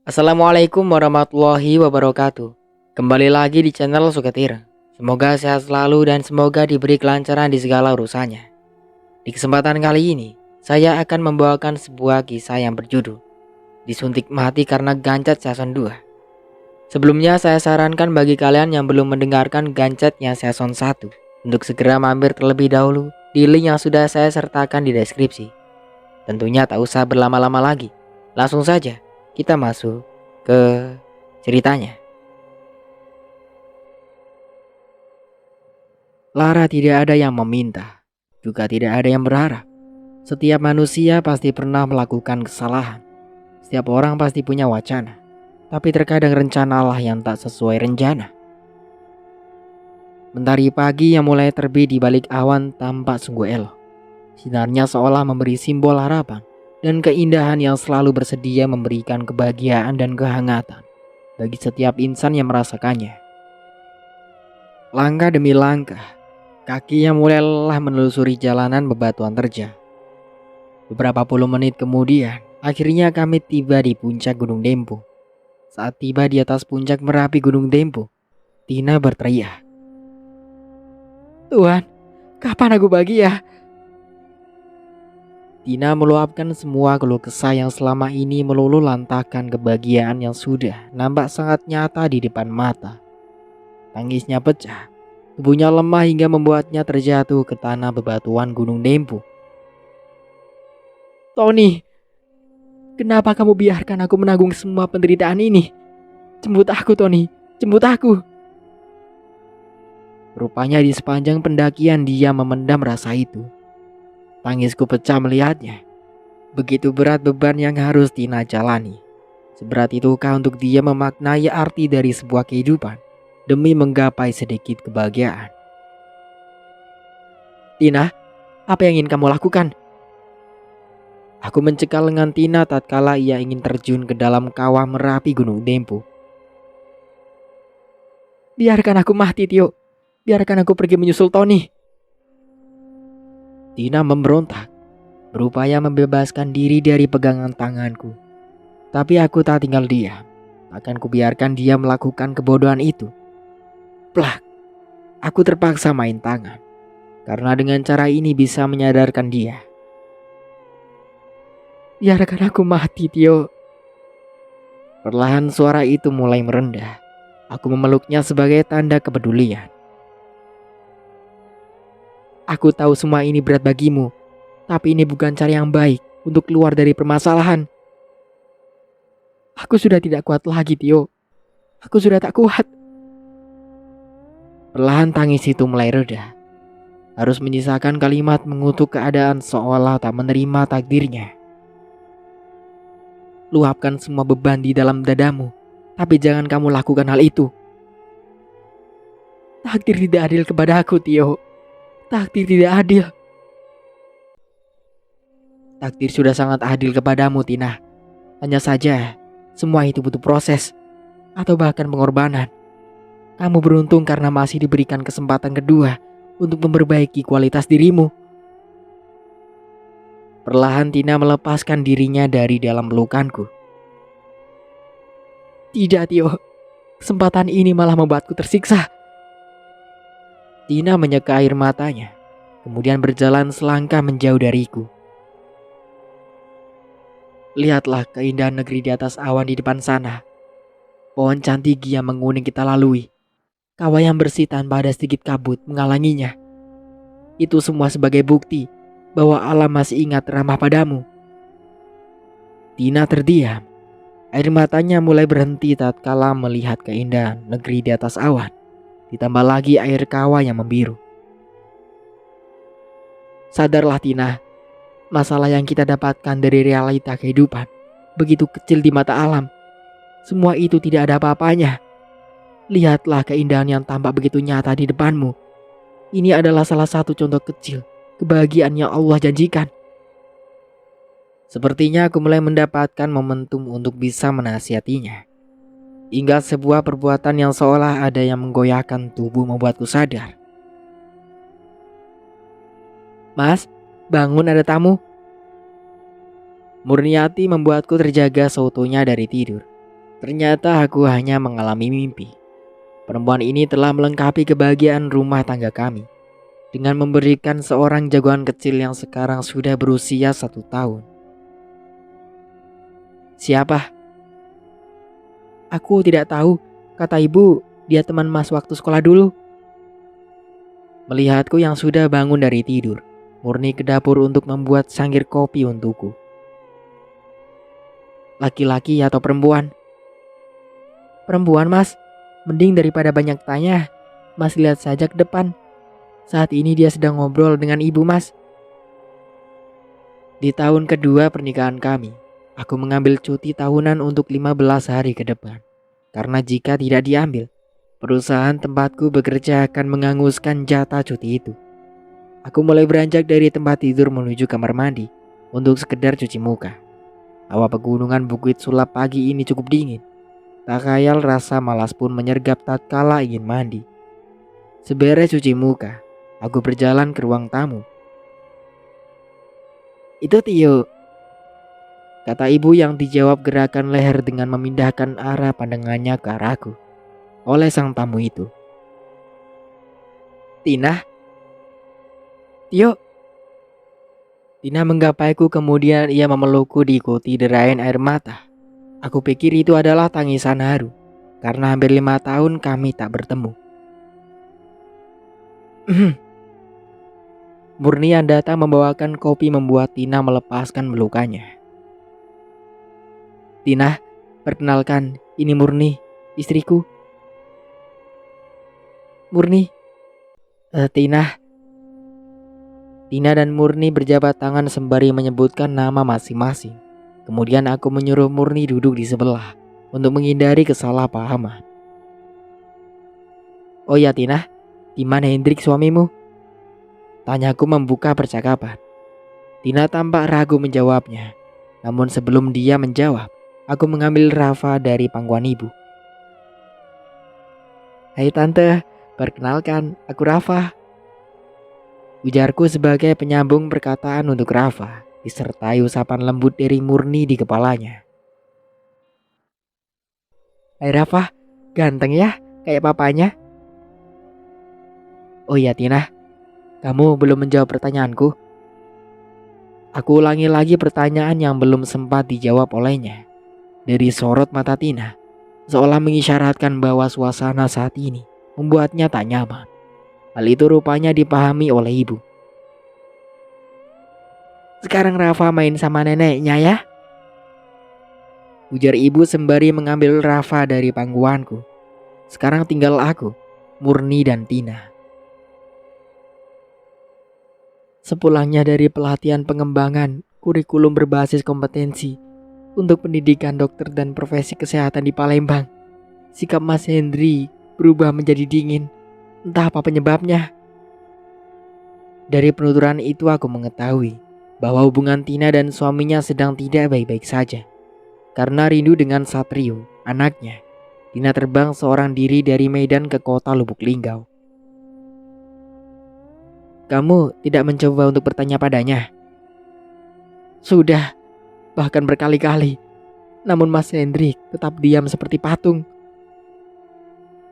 Assalamualaikum warahmatullahi wabarakatuh. Kembali lagi di channel Suketir. Semoga sehat selalu dan semoga diberi kelancaran di segala urusannya. Di kesempatan kali ini, saya akan membawakan sebuah kisah yang berjudul Disuntik Mati Karena Gancet Season 2. Sebelumnya saya sarankan bagi kalian yang belum mendengarkan gancetnya Season 1 untuk segera mampir terlebih dahulu di link yang sudah saya sertakan di deskripsi. Tentunya tak usah berlama-lama lagi. Langsung saja kita masuk ke ceritanya. Lara tidak ada yang meminta, juga tidak ada yang berharap. Setiap manusia pasti pernah melakukan kesalahan. Setiap orang pasti punya wacana, tapi terkadang rencana Allah yang tak sesuai rencana. Mentari pagi yang mulai terbit di balik awan tampak sungguh elok. Sinarnya seolah memberi simbol harapan dan keindahan yang selalu bersedia memberikan kebahagiaan dan kehangatan bagi setiap insan yang merasakannya. Langkah demi langkah, kaki yang mulai lelah menelusuri jalanan bebatuan terjal. Beberapa puluh menit kemudian, akhirnya kami tiba di puncak Gunung Dempo. Saat tiba di atas puncak Merapi Gunung Dempo, Tina berteriak, "Tuhan, kapan aku bahagia?" Tina meluapkan semua keluh kesah yang selama ini melulu lantahkan kebahagiaan yang sudah nampak sangat nyata di depan mata. Tangisnya pecah, tubuhnya lemah hingga membuatnya terjatuh ke tanah bebatuan Gunung Dempo. "Tony, kenapa kamu biarkan aku menanggung semua penderitaan ini? Jemput aku, Tony, jemput aku." Rupanya di sepanjang pendakian dia memendam rasa itu. Tangisku pecah melihatnya. Begitu berat beban yang harus Tina jalani. Seberat itukah untuk dia memaknai arti dari sebuah kehidupan demi menggapai sedikit kebahagiaan? "Tina, apa yang ingin kamu lakukan?" Aku mencekal lengan Tina tatkala ia ingin terjun ke dalam kawah Merapi Gunung Dempo. "Biarkan aku mati, Tio. Biarkan aku pergi menyusul Tony." Tina memberontak, berupaya membebaskan diri dari pegangan tanganku. Tapi aku tak tinggal diam. Takkan kubiarkan dia melakukan kebodohan itu. Plak, aku terpaksa main tangan. Karena dengan cara ini bisa menyadarkan dia. "Biarkan aku mati, Tio." Perlahan suara itu mulai merendah. Aku memeluknya sebagai tanda kepedulian. "Aku tahu semua ini berat bagimu, tapi ini bukan cara yang baik untuk keluar dari permasalahan. Aku sudah tidak kuat lagi, Tio. Aku sudah tak kuat." Perlahan tangis itu mulai reda. Harus menyisakan kalimat mengutuk keadaan seolah tak menerima takdirnya. "Luapkan semua beban di dalam dadamu, tapi jangan kamu lakukan hal itu. Takdir tidak adil kepada aku, Tio. Takdir tidak adil." "Takdir sudah sangat adil kepadamu, Tina. Hanya saja, semua itu butuh proses, atau bahkan pengorbanan. Kamu beruntung karena masih diberikan kesempatan kedua untuk memperbaiki kualitas dirimu." Perlahan Tina melepaskan dirinya dari dalam pelukanku. "Tidak, Tio. Kesempatan ini malah membuatku tersiksa." Tina menyeka air matanya, kemudian berjalan selangkah menjauh dariku. "Lihatlah keindahan negeri di atas awan di depan sana. Pohon cantik yang menguning kita lalui. Kawah yang bersih tanpa ada sedikit kabut menghalanginya. Itu semua sebagai bukti bahwa alam masih ingat ramah padamu." Tina terdiam. Air matanya mulai berhenti tatkala melihat keindahan negeri di atas awan. Ditambah lagi air kawah yang membiru. "Sadarlah, Tina. Masalah yang kita dapatkan dari realita kehidupan begitu kecil di mata alam. Semua itu tidak ada apa-apanya. Lihatlah keindahan yang tampak begitu nyata di depanmu. Ini adalah salah satu contoh kecil kebahagiaan yang Allah janjikan." Sepertinya aku mulai mendapatkan momentum untuk bisa menasihatinya. Hingga sebuah perbuatan yang seolah ada yang menggoyahkan tubuh membuatku sadar. "Mas, bangun, ada tamu." Murniati membuatku terjaga seutuhnya dari tidur. Ternyata aku hanya mengalami mimpi. Perempuan ini telah melengkapi kebahagiaan rumah tangga kami dengan memberikan seorang jagoan kecil yang sekarang sudah berusia 1 tahun. Siapa? Aku tidak tahu, kata ibu, dia teman Mas waktu sekolah dulu. Melihatku yang sudah bangun dari tidur, Murni ke dapur untuk membuat sangkir kopi untukku. Laki-laki atau perempuan? Perempuan, Mas. Mending daripada banyak tanya. Mas lihat saja ke depan. Saat ini dia sedang ngobrol dengan ibu, Mas. Di tahun kedua pernikahan kami, aku mengambil cuti tahunan untuk 15 hari ke depan. Karena jika tidak diambil, perusahaan tempatku bekerja akan menghanguskan jatah cuti itu. Aku mulai beranjak dari tempat tidur menuju kamar mandi untuk sekedar cuci muka. Hawa pegunungan Bukit Sulap pagi ini cukup dingin. Tak khayal rasa malas pun menyergap tatkala ingin mandi. Seberes cuci muka, aku berjalan ke ruang tamu. Itu Tio, kata ibu yang dijawab gerakan leher dengan memindahkan arah pandangannya ke arahku oleh sang tamu itu. Tina? Tio? Tina menggapaiku kemudian ia memelukku diikuti derayan air mata. Aku pikir itu adalah tangisan haru karena hampir 5 tahun kami tak bertemu. Murni yang datang membawakan kopi membuat Tina melepaskan pelukannya. Tina, perkenalkan, ini Murni, istriku. Murni, Tina. Tina dan Murni berjabat tangan sembari menyebutkan nama masing-masing. Kemudian aku menyuruh Murni duduk di sebelah untuk menghindari kesalahpahaman. Oh ya Tina, di mana Hendrik suamimu? Tanyaku membuka percakapan. Tina tampak ragu menjawabnya. Namun sebelum dia menjawab, aku mengambil Rafa dari pangkuan ibu. Hai tante, perkenalkan aku Rafa. Ujarku sebagai penyambung perkataan untuk Rafa, disertai usapan lembut dari Murni di kepalanya. Hai Rafa, ganteng ya, kayak papanya. Oh iya Tina, kamu belum menjawab pertanyaanku. Aku ulangi lagi pertanyaan yang belum sempat dijawab olehnya. Dari sorot mata Tina, seolah mengisyaratkan bahwa suasana saat ini membuatnya tak nyaman. Hal itu rupanya dipahami oleh ibu. Sekarang Rafa main sama neneknya ya, ujar ibu sembari mengambil Rafa dari pangkuanku. Sekarang tinggal aku, Murni dan Tina. Sepulangnya dari pelatihan pengembangan kurikulum berbasis kompetensi untuk pendidikan dokter dan profesi kesehatan di Palembang, sikap Mas Hendri berubah menjadi dingin. Entah apa penyebabnya. Dari penuturan itu aku mengetahui bahwa hubungan Tina dan suaminya sedang tidak baik-baik saja. Karena rindu dengan Satrio, anaknya, Tina terbang seorang diri dari Medan ke kota Lubuk Linggau. Kamu tidak mencoba untuk bertanya padanya? Sudah, bahkan berkali-kali. Namun Mas Hendrik tetap diam seperti patung.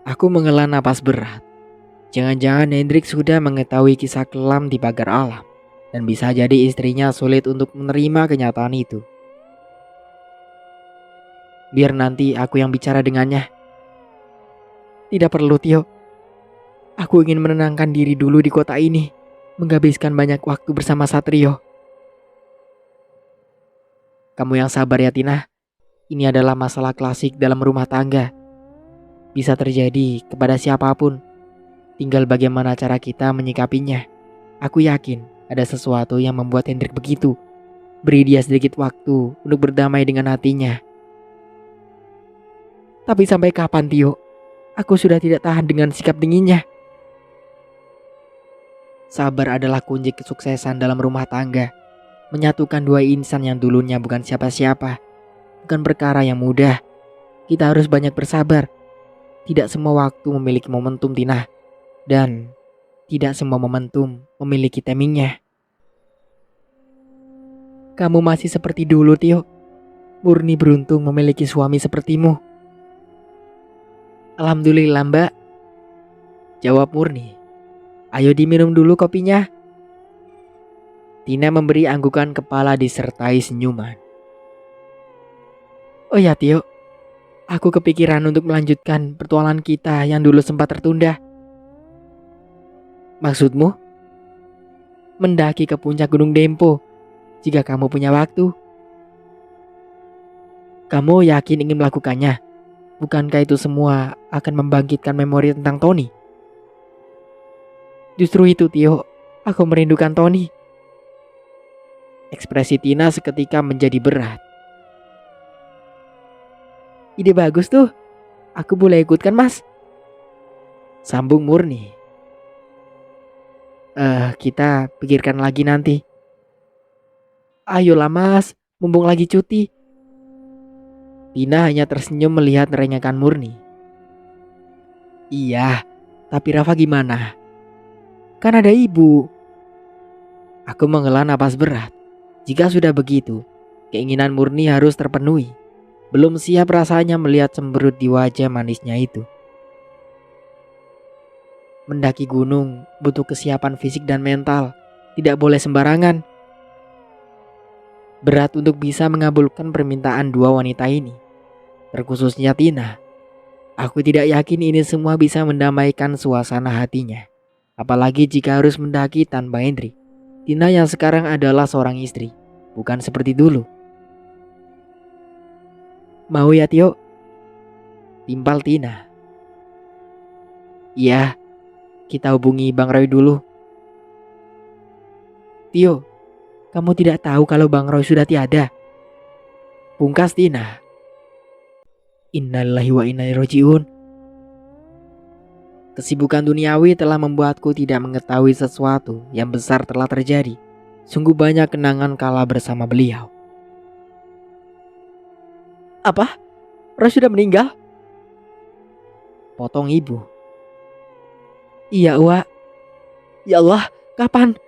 Aku menghela napas berat. Jangan-jangan Hendrik sudah mengetahui kisah kelam di pagar alam. Dan bisa jadi istrinya sulit untuk menerima kenyataan itu. Biar nanti aku yang bicara dengannya. Tidak perlu Tio. Aku ingin menenangkan diri dulu di kota ini. Menghabiskan banyak waktu bersama Satrio. Kamu yang sabar ya Tina. Ini adalah masalah klasik dalam rumah tangga. Bisa terjadi kepada siapapun. Tinggal bagaimana cara kita menyikapinya. Aku yakin ada sesuatu yang membuat Hendrik begitu. Beri dia sedikit waktu untuk berdamai dengan hatinya. Tapi sampai kapan Tio? Aku sudah tidak tahan dengan sikap dinginnya. Sabar adalah kunci kesuksesan dalam rumah tangga. Menyatukan dua insan yang dulunya bukan siapa-siapa. Bukan perkara yang mudah. Kita harus banyak bersabar. Tidak semua waktu memiliki momentum Tina. Dan tidak semua momentum memiliki timingnya. Kamu masih seperti dulu Tio. Murni beruntung memiliki suami sepertimu. Alhamdulillah mbak, jawab Murni. Ayo diminum dulu kopinya. Tina memberi anggukan kepala disertai senyuman. Oh ya Tio, aku kepikiran untuk melanjutkan petualangan kita yang dulu sempat tertunda. Maksudmu? Mendaki ke puncak Gunung Dempo, jika kamu punya waktu. Kamu yakin ingin melakukannya? Bukankah itu semua akan membangkitkan memori tentang Tony? Justru itu Tio, aku merindukan Tony. Ekspresi Tina seketika menjadi berat. Ide bagus tuh, aku boleh ikutkan mas? Sambung Murni. Kita pikirkan lagi nanti. Ayolah mas, mumpung lagi cuti. Tina hanya tersenyum melihat rengakan Murni. Iya, tapi Rafa gimana? Kan ada ibu. Aku menghela napas berat. Jika sudah begitu, keinginan Murni harus terpenuhi. Belum siap rasanya melihat cemberut di wajah manisnya itu. Mendaki gunung butuh kesiapan fisik dan mental. Tidak boleh sembarangan. Berat untuk bisa mengabulkan permintaan dua wanita ini, terkhususnya Tina. Aku tidak yakin ini semua bisa mendamaikan suasana hatinya. Apalagi jika harus mendaki tanpa Hendrik. Tina yang sekarang adalah seorang istri, bukan seperti dulu. Mau ya Tio? Timpal Tina. Iya, kita hubungi Bang Roy dulu. Tio, kamu tidak tahu kalau Bang Roy sudah tiada. Pungkas Tina. Innalillahi wa inna ilaihi rajiun. Kesibukan duniawi telah membuatku tidak mengetahui sesuatu yang besar telah terjadi. Sungguh banyak kenangan kala bersama beliau. Apa? Roy sudah meninggal? Potong ibu. Iya Wak. Ya Allah, kapan?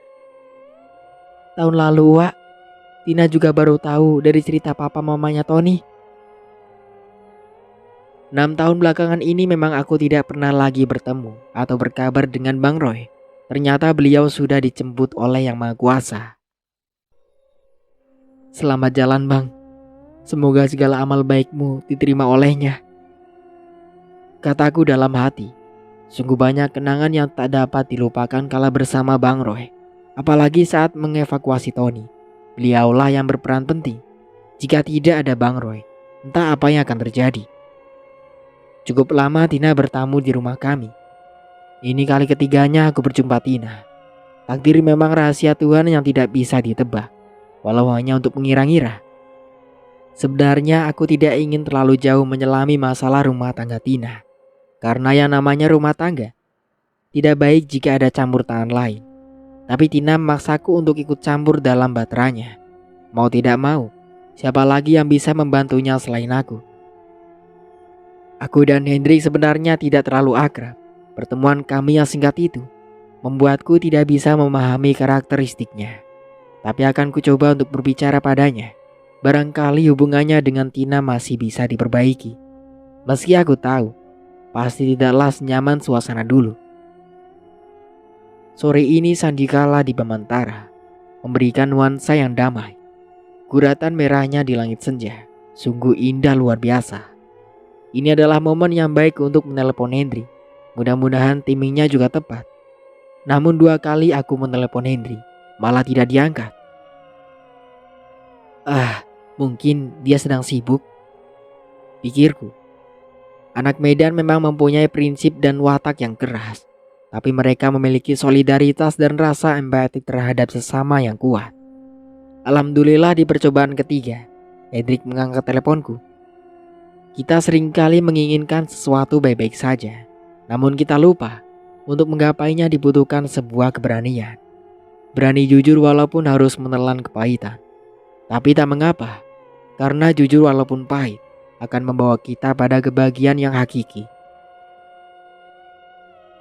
Tahun lalu Wak. Tina juga baru tahu dari cerita papa mamanya Tony. 6 tahun belakangan ini memang aku tidak pernah lagi bertemu atau berkabar dengan Bang Roy. Ternyata beliau sudah dijemput oleh Yang Maha Kuasa. Selamat jalan Bang. Semoga segala amal baikmu diterima olehnya. Kataku dalam hati. Sungguh banyak kenangan yang tak dapat dilupakan kala bersama Bang Roy. Apalagi saat mengevakuasi Tony. Beliaulah yang berperan penting. Jika tidak ada Bang Roy, entah apa yang akan terjadi. Cukup lama Tina bertamu di rumah kami. Ini kali ketiganya aku berjumpa Tina. Takdir memang rahasia Tuhan yang tidak bisa ditebak, walau hanya untuk mengira-ngira. Sebenarnya aku tidak ingin terlalu jauh menyelami masalah rumah tangga Tina. Karena yang namanya rumah tangga tidak baik jika ada campur tangan lain. Tapi Tina memaksaku untuk ikut campur dalam baterainya. Mau tidak mau, siapa lagi yang bisa membantunya selain aku? Aku dan Hendrik sebenarnya tidak terlalu akrab. Pertemuan kami yang singkat itu membuatku tidak bisa memahami karakteristiknya. Tapi akan kucoba untuk berbicara padanya. Barangkali hubungannya dengan Tina masih bisa diperbaiki. Meski aku tahu, pasti tidaklah senyaman suasana dulu. Sore ini sandikala di Bamantara memberikan nuansa yang damai. Guratan merahnya di langit senja sungguh indah luar biasa. Ini adalah momen yang baik untuk menelepon Hendri. Mudah-mudahan timingnya juga tepat. Namun 2 kali aku menelepon Hendri, malah tidak diangkat. Mungkin dia sedang sibuk, pikirku. Anak Medan memang mempunyai prinsip dan watak yang keras, tapi mereka memiliki solidaritas dan rasa empati terhadap sesama yang kuat. Alhamdulillah di percobaan ketiga, Hendrik mengangkat teleponku. Kita seringkali menginginkan sesuatu baik-baik saja, namun kita lupa untuk menggapainya dibutuhkan sebuah keberanian. Berani jujur walaupun harus menelan kepahitan. Tapi tak mengapa, karena jujur walaupun pahit akan membawa kita pada kebahagiaan yang hakiki.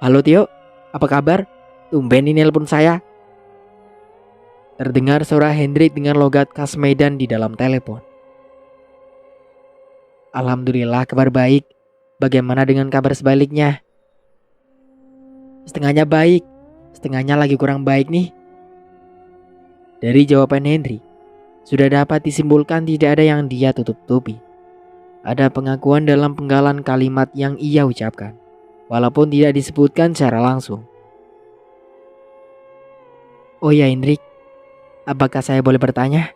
Halo Tio, apa kabar? Tumben ini nelpon saya. Terdengar suara Hendrik dengan logat khas Medan di dalam telepon. Alhamdulillah kabar baik. Bagaimana dengan kabar sebaliknya? Setengahnya baik, setengahnya lagi kurang baik nih. Dari jawaban Hendrik, sudah dapat disimpulkan tidak ada yang dia tutup-tutupi. Ada pengakuan dalam penggalan kalimat yang ia ucapkan, walaupun tidak disebutkan secara langsung. Oh ya Hendrik, apakah saya boleh bertanya?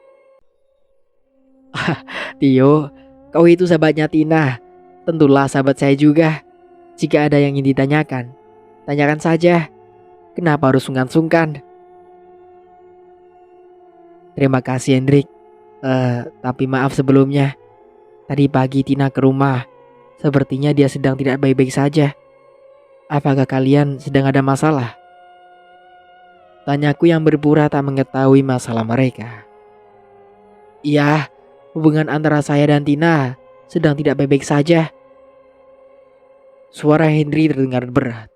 Tio, kau itu sahabatnya Tina. Tentulah sahabat saya juga. Jika ada yang ingin ditanyakan, tanyakan saja. Kenapa harus sungkan-sungkan? Terima kasih Hendrik. Tapi maaf sebelumnya. Tadi pagi Tina ke rumah. Sepertinya dia sedang tidak baik-baik saja. Apakah kalian sedang ada masalah? Tanyaku yang berpura tak mengetahui masalah mereka. Iya, hubungan antara saya dan Tina sedang tidak baik-baik saja. Suara Henry terdengar berat.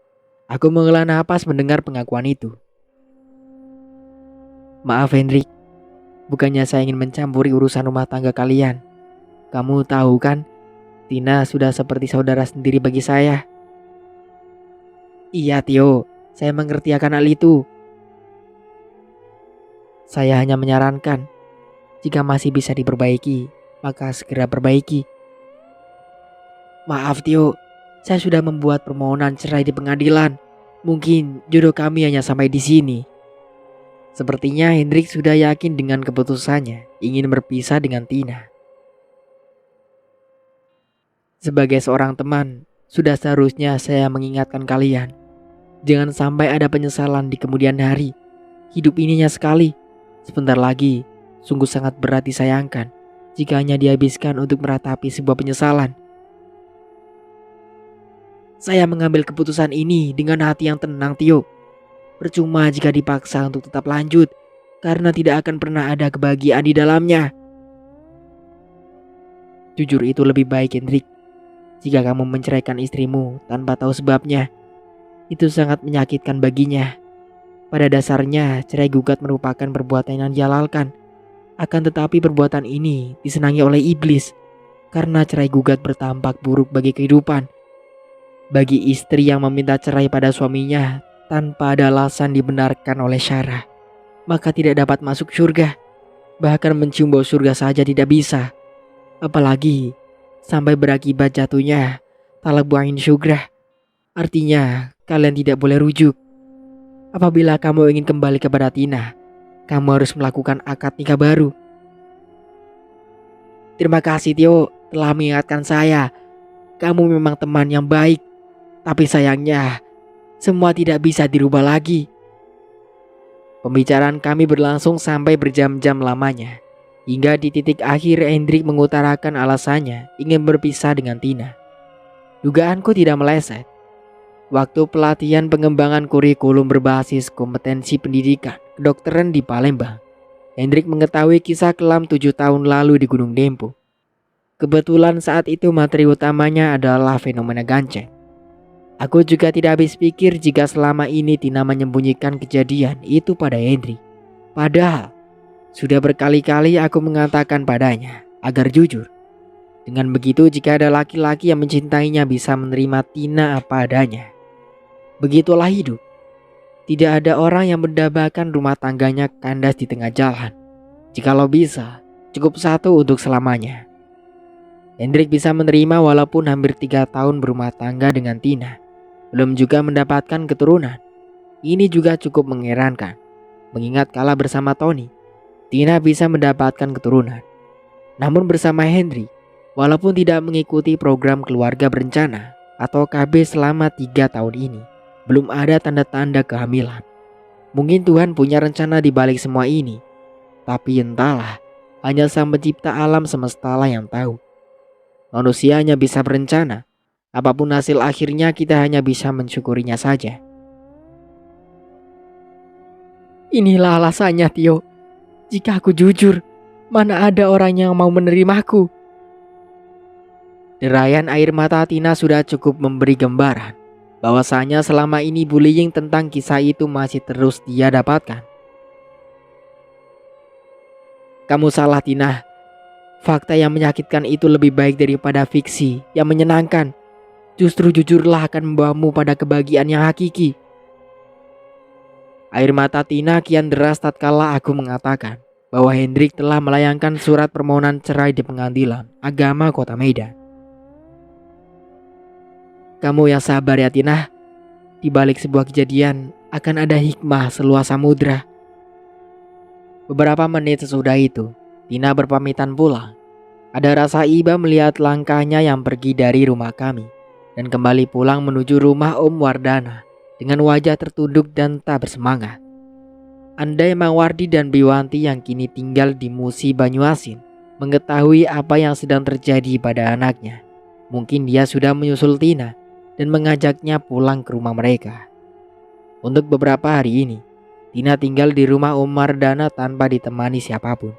Aku menghela napas mendengar pengakuan itu. Maaf Henry, bukannya saya ingin mencampuri urusan rumah tangga kalian. Kamu tahu kan, Tina sudah seperti saudara sendiri bagi saya. Iya Tio, saya mengerti akan hal itu. Saya hanya menyarankan, jika masih bisa diperbaiki, maka segera perbaiki. Maaf Tio, saya sudah membuat permohonan cerai di pengadilan. Mungkin jodoh kami hanya sampai di sini. Sepertinya Hendrik sudah yakin dengan keputusannya, ingin berpisah dengan Tina. Sebagai seorang teman, sudah seharusnya saya mengingatkan kalian. Jangan sampai ada penyesalan di kemudian hari. Hidup ini hanya sekali. Sebentar lagi, sungguh sangat berat disayangkan jika hanya dihabiskan untuk meratapi sebuah penyesalan. Saya mengambil keputusan ini dengan hati yang tenang Tio. Percuma jika dipaksa untuk tetap lanjut, karena tidak akan pernah ada kebahagiaan di dalamnya. Jujur itu lebih baik Hendrik. Jika kamu menceraikan istrimu tanpa tahu sebabnya, itu sangat menyakitkan baginya. Pada dasarnya cerai gugat merupakan perbuatan yang dihalalkan. Akan tetapi perbuatan ini disenangi oleh iblis, karena cerai gugat bertampak buruk bagi kehidupan. Bagi istri yang meminta cerai pada suaminya tanpa ada alasan dibenarkan oleh syara, maka tidak dapat masuk surga. Bahkan mencium bau surga saja tidak bisa. Apalagi sampai berakibat jatuhnya talak buahin syugrah. Artinya kalian tidak boleh rujuk. Apabila kamu ingin kembali kepada Tina, kamu harus melakukan akad nikah baru. Terima kasih Tio telah mengingatkan saya. Kamu memang teman yang baik. Tapi sayangnya semua tidak bisa dirubah lagi. Pembicaraan kami berlangsung sampai berjam-jam lamanya. Hingga di titik akhir Hendrik mengutarakan alasannya ingin berpisah dengan Tina. Dugaanku tidak meleset. Waktu pelatihan pengembangan kurikulum berbasis kompetensi pendidikan kedokteran di Palembang, Hendrik mengetahui kisah kelam 7 tahun lalu di Gunung Dempo. Kebetulan saat itu materi utamanya adalah fenomena ganceng. Aku juga tidak habis pikir jika selama ini Tina menyembunyikan kejadian itu pada Hendrik. Padahal sudah berkali-kali aku mengatakan padanya agar jujur. Dengan begitu jika ada laki-laki yang mencintainya bisa menerima Tina apa adanya. Begitulah hidup. Tidak ada orang yang mendambakan rumah tangganya kandas di tengah jalan. Jikalau bisa, cukup satu untuk selamanya. Hendrik bisa menerima walaupun hampir 3 tahun berumah tangga dengan Tina. Belum juga mendapatkan keturunan. Ini juga cukup mengherankan. Mengingat kala bersama Tony, Tina bisa mendapatkan keturunan. Namun bersama Henry, walaupun tidak mengikuti program keluarga berencana atau KB selama 3 tahun ini, belum ada tanda-tanda kehamilan. Mungkin Tuhan punya rencana di balik semua ini. Tapi entahlah, hanya Sang Pencipta alam semesta lah yang tahu. Manusia hanya bisa berencana. Apapun hasil akhirnya kita hanya bisa mensyukurinya saja. Inilah alasannya Tio. Jika aku jujur, mana ada orang yang mau menerimaku. Derayan air mata Tina sudah cukup memberi gambaran bahwasanya selama ini bullying tentang kisah itu masih terus dia dapatkan. Kamu salah Tina. Fakta yang menyakitkan itu lebih baik daripada fiksi yang menyenangkan. Justru jujurlah akan membawamu pada kebahagiaan yang hakiki. Air mata Tina kian deras tatkala aku mengatakan bahwa Hendrik telah melayangkan surat permohonan cerai di pengadilan agama Kota Medan. Kamu yang sabar ya Tina. Di balik sebuah kejadian akan ada hikmah seluas samudra. Beberapa menit sesudah itu, Tina berpamitan pulang. Ada rasa iba melihat langkahnya yang pergi dari rumah kami dan kembali pulang menuju rumah Om Wardana dengan wajah tertunduk dan tak bersemangat. Andai Mang Wardi dan Biwanti yang kini tinggal di Musi Banyuasin mengetahui apa yang sedang terjadi pada anaknya, mungkin dia sudah menyusul Tina dan mengajaknya pulang ke rumah mereka. Untuk beberapa hari ini, Tina tinggal di rumah Om Wardana tanpa ditemani siapapun.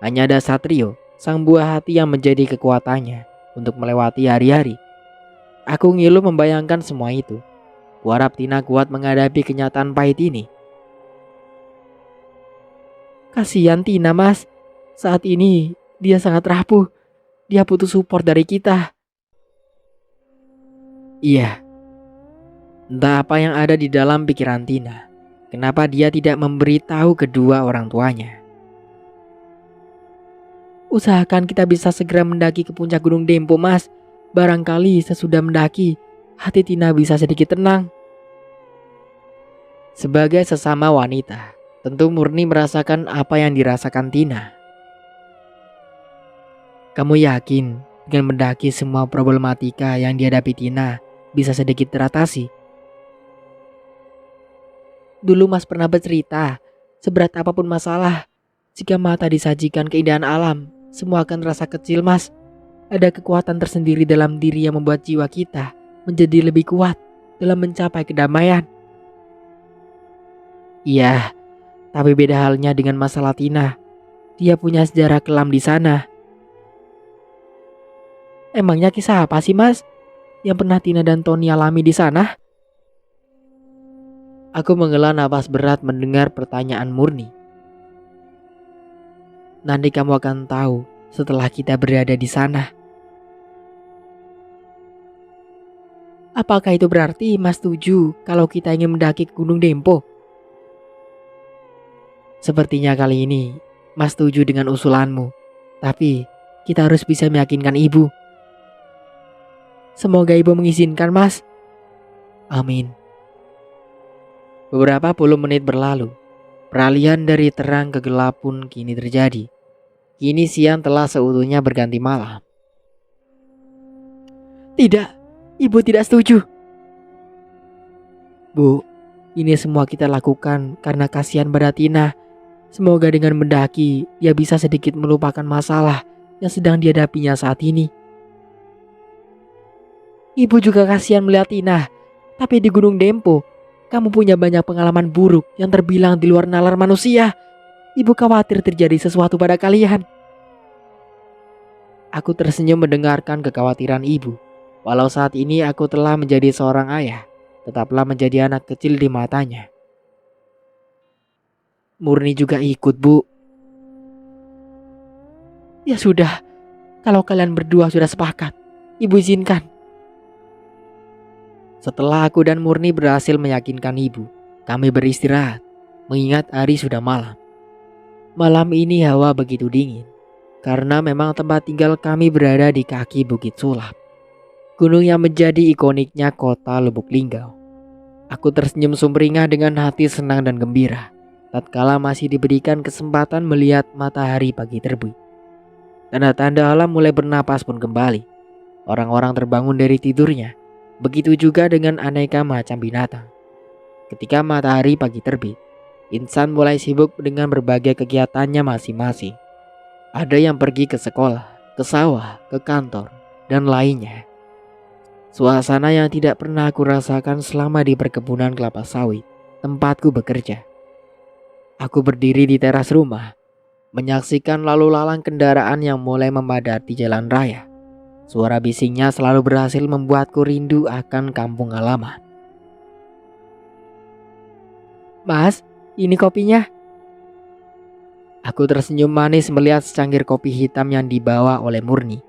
Hanya ada Satrio, sang buah hati yang menjadi kekuatannya untuk melewati hari-hari. Aku ngilu membayangkan semua itu. Kuharap Tina kuat menghadapi kenyataan pahit ini. Kasihan Tina mas, saat ini dia sangat rapuh. Dia butuh support dari kita. Iya, entah apa yang ada di dalam pikiran Tina. Kenapa dia tidak memberitahu kedua orang tuanya? Usahakan kita bisa segera mendaki ke puncak Gunung Dempo mas. Barangkali sesudah mendaki, hati Tina bisa sedikit tenang. Sebagai sesama wanita, tentu Murni merasakan apa yang dirasakan Tina. Kamu yakin dengan mendaki semua problematika yang dihadapi Tina bisa sedikit teratasi? Dulu mas pernah bercerita, seberat apapun masalah, jika mata disajikan keindahan alam, semua akan terasa kecil mas. Ada kekuatan tersendiri dalam diri yang membuat jiwa kita menjadi lebih kuat dalam mencapai kedamaian. Iya, tapi beda halnya dengan masalah Tina. Dia punya sejarah kelam di sana. Emangnya kisah apa sih mas yang pernah Tina dan Tony alami di sana? Aku menghela napas berat mendengar pertanyaan Murni. Nanti kamu akan tahu setelah kita berada di sana. Apakah itu berarti mas setuju kalau kita ingin mendaki ke Gunung Dempo? Sepertinya kali ini mas setuju dengan usulanmu. Tapi kita harus bisa meyakinkan ibu. Semoga ibu mengizinkan mas. Amin. Beberapa puluh menit berlalu. Peralihan dari terang ke gelap pun kini terjadi. Kini siang telah seutuhnya berganti malam. Tidak, ibu tidak setuju. Bu, ini semua kita lakukan karena kasihan pada Tina. Semoga dengan mendaki, dia bisa sedikit melupakan masalah yang sedang dihadapinya saat ini. Ibu juga kasihan melihat Tina, tapi di Gunung Dempo, kamu punya banyak pengalaman buruk yang terbilang di luar nalar manusia. Ibu khawatir terjadi sesuatu pada kalian. Aku tersenyum mendengarkan kekhawatiran ibu. Walau saat ini aku telah menjadi seorang ayah, tetaplah menjadi anak kecil di matanya. Murni juga ikut, Bu. Ya sudah, kalau kalian berdua sudah sepakat, ibu izinkan. Setelah aku dan Murni berhasil meyakinkan ibu, kami beristirahat, mengingat hari sudah malam. Malam ini hawa begitu dingin, karena memang tempat tinggal kami berada di kaki Bukit Sulap, gunung yang menjadi ikoniknya kota Lubuk Linggau. Aku tersenyum sumringah dengan hati senang dan gembira, tatkala masih diberikan kesempatan melihat matahari pagi terbit. Tanda-tanda alam mulai bernapas pun kembali. Orang-orang terbangun dari tidurnya. Begitu juga dengan aneka macam binatang. Ketika matahari pagi terbit, insan mulai sibuk dengan berbagai kegiatannya masing-masing. Ada yang pergi ke sekolah, ke sawah, ke kantor, dan lainnya. Suasana yang tidak pernah aku rasakan selama di perkebunan kelapa sawit, tempatku bekerja. Aku berdiri di teras rumah, menyaksikan lalu lalang kendaraan yang mulai memadati jalan raya. Suara bisingnya selalu berhasil membuatku rindu akan kampung halaman. Mas, ini kopinya. Aku tersenyum manis melihat secangkir kopi hitam yang dibawa oleh Murni.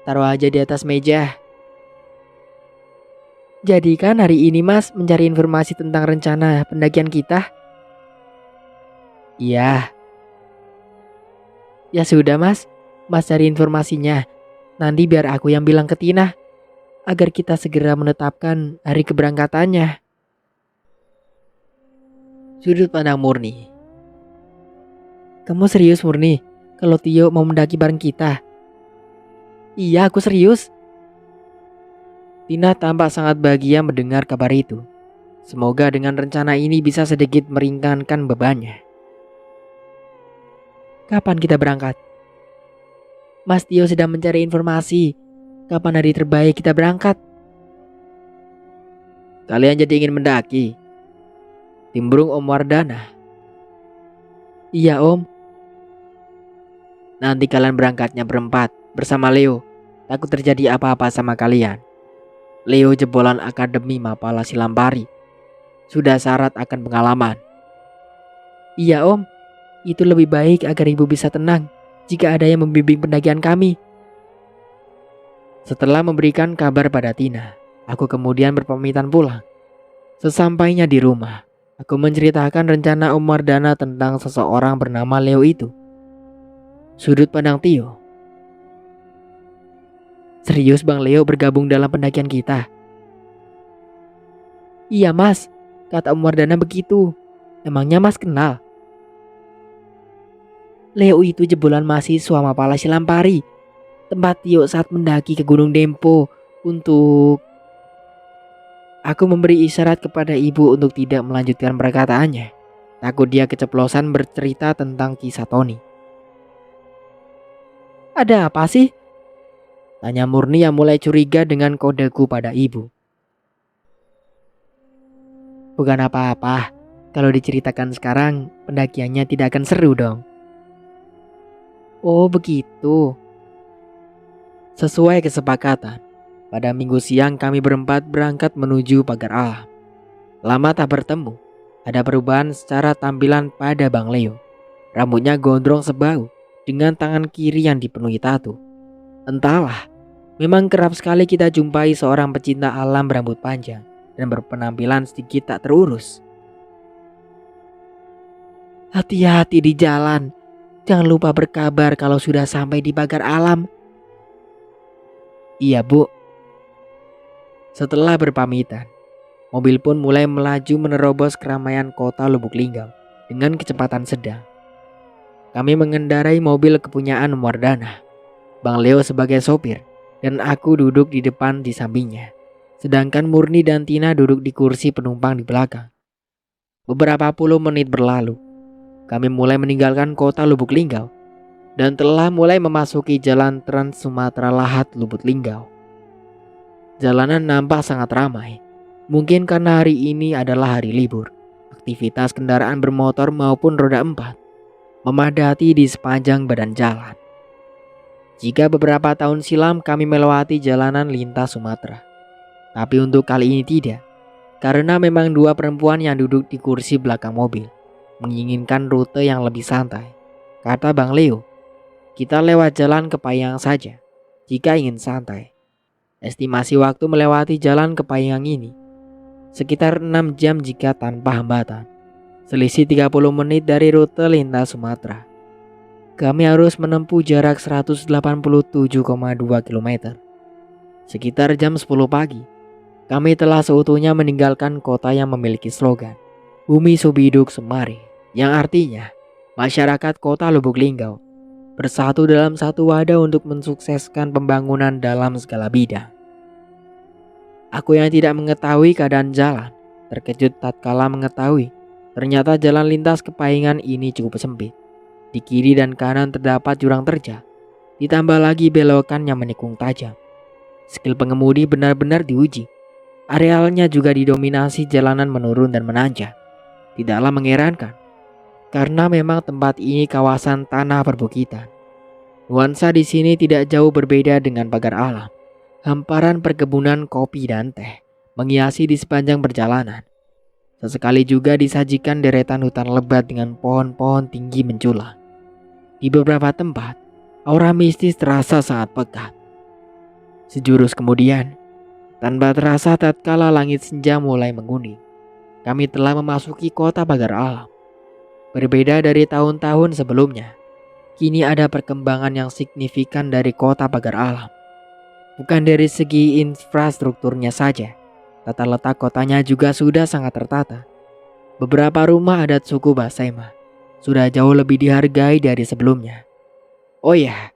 taruh aja di atas meja. Jadi kan hari ini Mas mencari informasi tentang rencana pendakian kita? Iya. Ya sudah Mas, Mas cari informasinya. Nanti biar aku yang bilang ke Tina agar kita segera menetapkan hari keberangkatannya. Sudut pandang Murni. Kamu serius Murni? Kalau Tio mau mendaki bareng kita? Iya, aku serius. Tina tampak sangat bahagia mendengar kabar itu. Semoga dengan rencana ini bisa sedikit meringankan bebannya. Kapan kita berangkat? Mas Tio sedang mencari informasi. Kapan hari terbaik kita berangkat? Kalian jadi ingin mendaki? Timbrung Om Wardana. Iya Om. Nanti kalian berangkatnya berempat bersama Leo. Takut terjadi apa-apa sama kalian. Leo jebolan Akademi Mapala Silampari. Sudah syarat akan pengalaman. Iya Om. Itu lebih baik agar ibu bisa tenang jika ada yang membimbing pendakian kami. Setelah memberikan kabar pada Tina, aku kemudian berpamitan pulang. Sesampainya di rumah, aku menceritakan rencana Om Wardana tentang seseorang bernama Leo itu. Sudut pandang Tio. Serius Bang Leo bergabung dalam pendakian kita? Iya Mas, kata Om Wardana begitu. Emangnya Mas kenal? Leo itu jebolan mahasiswa Mapala Silampari, tempat Tio saat mendaki ke Gunung Dempo untuk... Aku memberi isyarat kepada ibu untuk tidak melanjutkan perkataannya. Takut dia keceplosan bercerita tentang kisah Tony. Ada apa sih? Tanya Murni yang mulai curiga dengan kodeku pada ibu. Bukan apa-apa. Kalau diceritakan sekarang, pendakiannya tidak akan seru dong. Oh begitu. Sesuai kesepakatan, pada minggu siang kami berempat berangkat menuju Pagar Alam. Lama tak bertemu, ada perubahan secara tampilan pada Bang Leo. Rambutnya gondrong sebau dengan tangan kiri yang dipenuhi tato. Entahlah, memang kerap sekali kita jumpai seorang pecinta alam berambut panjang dan berpenampilan sedikit tak terurus. Hati-hati di jalan. Jangan lupa berkabar kalau sudah sampai di Pagar Alam. Iya Bu. Setelah berpamitan, mobil pun mulai melaju menerobos keramaian kota Lubuk Linggau dengan kecepatan sedang. Kami mengendarai mobil kepunyaan Wardana. Bang Leo sebagai sopir dan aku duduk di depan di sampingnya. Sedangkan Murni dan Tina duduk di kursi penumpang di belakang. Beberapa puluh menit berlalu. Kami mulai meninggalkan kota Lubuk Linggau dan telah mulai memasuki jalan Trans Sumatera Lahat Lubuk Linggau. Jalanan nampak sangat ramai. Mungkin karena hari ini adalah hari libur. Aktivitas kendaraan bermotor maupun roda 4 memadati di sepanjang badan jalan. Jika beberapa tahun silam kami melewati jalanan lintas Sumatera, tapi untuk kali ini tidak, karena memang dua perempuan yang duduk di kursi belakang mobil menginginkan rute yang lebih santai. Kata Bang Leo, kita lewat jalan ke Payang saja jika ingin santai. Estimasi waktu melewati jalan ke Payang ini sekitar 6 jam jika tanpa hambatan. Selisih 30 menit dari rute lintas Sumatera. Kami harus menempuh jarak 187,2 km. Sekitar jam 10 pagi, kami telah seutuhnya meninggalkan kota yang memiliki slogan Bumi Subiduk Semari, yang artinya masyarakat kota Lubuk Linggau bersatu dalam satu wadah untuk mensukseskan pembangunan dalam segala bidang. Aku yang tidak mengetahui keadaan jalan terkejut tatkala mengetahui ternyata jalan lintas ke Payengan ini cukup sempit. Di kiri dan kanan terdapat jurang terjal, ditambah lagi belokan yang menikung tajam. Skill pengemudi benar-benar diuji. Arealnya juga didominasi jalanan menurun dan menanjak. Tidaklah mengherankan, karena memang tempat ini kawasan tanah perbukitan. Nuansa di sini tidak jauh berbeda dengan Pagar Alam. Hamparan perkebunan kopi dan teh menghiasi di sepanjang perjalanan. Sesekali juga disajikan deretan hutan lebat dengan pohon-pohon tinggi menjulang. Di beberapa tempat, aura mistis terasa sangat pekat. Sejurus kemudian, tanpa terasa tatkala langit senja mulai menguning, kami telah memasuki kota pagar alam. Berbeda dari tahun-tahun sebelumnya, kini ada perkembangan yang signifikan dari kota pagar alam. Bukan dari segi infrastrukturnya saja, tata letak kotanya juga sudah sangat tertata. Beberapa rumah adat suku Basema sudah jauh lebih dihargai dari sebelumnya. Oh ya,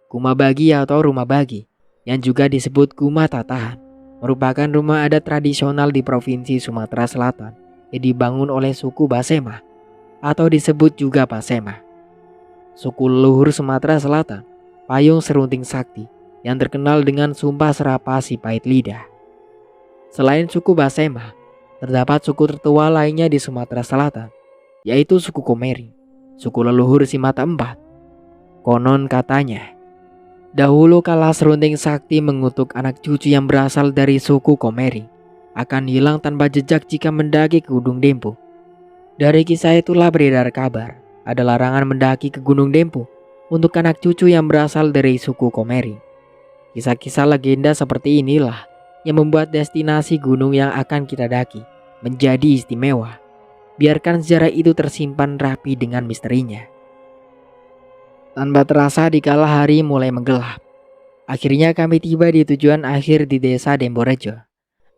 Kuma Bagi atau rumah bagi, yang juga disebut Kuma Tatahan, merupakan rumah adat tradisional di Provinsi Sumatera Selatan yang dibangun oleh suku Basema atau disebut juga Basema. Suku leluhur Sumatera Selatan, Payung Serunting Sakti, yang terkenal dengan sumpah serapah si pahit lidah. Selain suku Basema, terdapat suku tertua lainnya di Sumatera Selatan, yaitu suku Komering, suku leluhur si mata empat. Konon katanya, dahulu kala Serunting Sakti mengutuk anak cucu yang berasal dari suku Komering akan hilang tanpa jejak jika mendaki ke Gunung Dempo. Dari kisah itulah beredar kabar ada larangan mendaki ke Gunung Dempo untuk anak cucu yang berasal dari suku Komering. Kisah-kisah legenda seperti inilah yang membuat destinasi gunung yang akan kita daki menjadi istimewa. Biarkan sejarah itu tersimpan rapi dengan misterinya. Tanpa terasa dikala hari mulai menggelap, akhirnya kami tiba di tujuan akhir di desa Demborejo.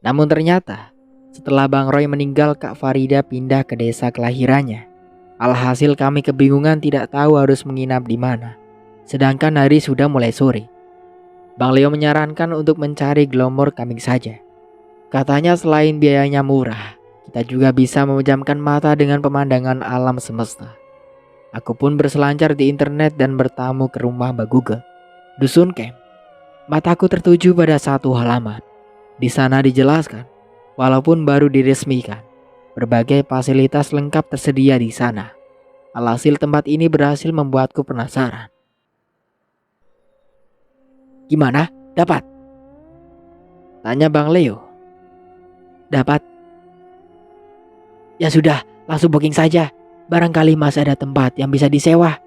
Namun ternyata setelah Bang Roy meninggal, Kak Farida pindah ke desa kelahirannya. Alhasil kami kebingungan tidak tahu harus menginap di mana. Sedangkan hari sudah mulai sore. Bang Leo menyarankan untuk mencari Glomor Kambing saja. Katanya selain biayanya murah, kita juga bisa memejamkan mata dengan pemandangan alam semesta. Aku pun berselancar di internet dan bertamu ke rumah Mbak Google, Dusun Camp. Mataku tertuju pada satu halaman. Di sana dijelaskan, walaupun baru diresmikan, berbagai fasilitas lengkap tersedia di sana. Alhasil tempat ini berhasil membuatku penasaran. Gimana? Dapat? Tanya Bang Leo. Dapat. Ya sudah, langsung booking saja. Barangkali masih ada tempat yang bisa disewa.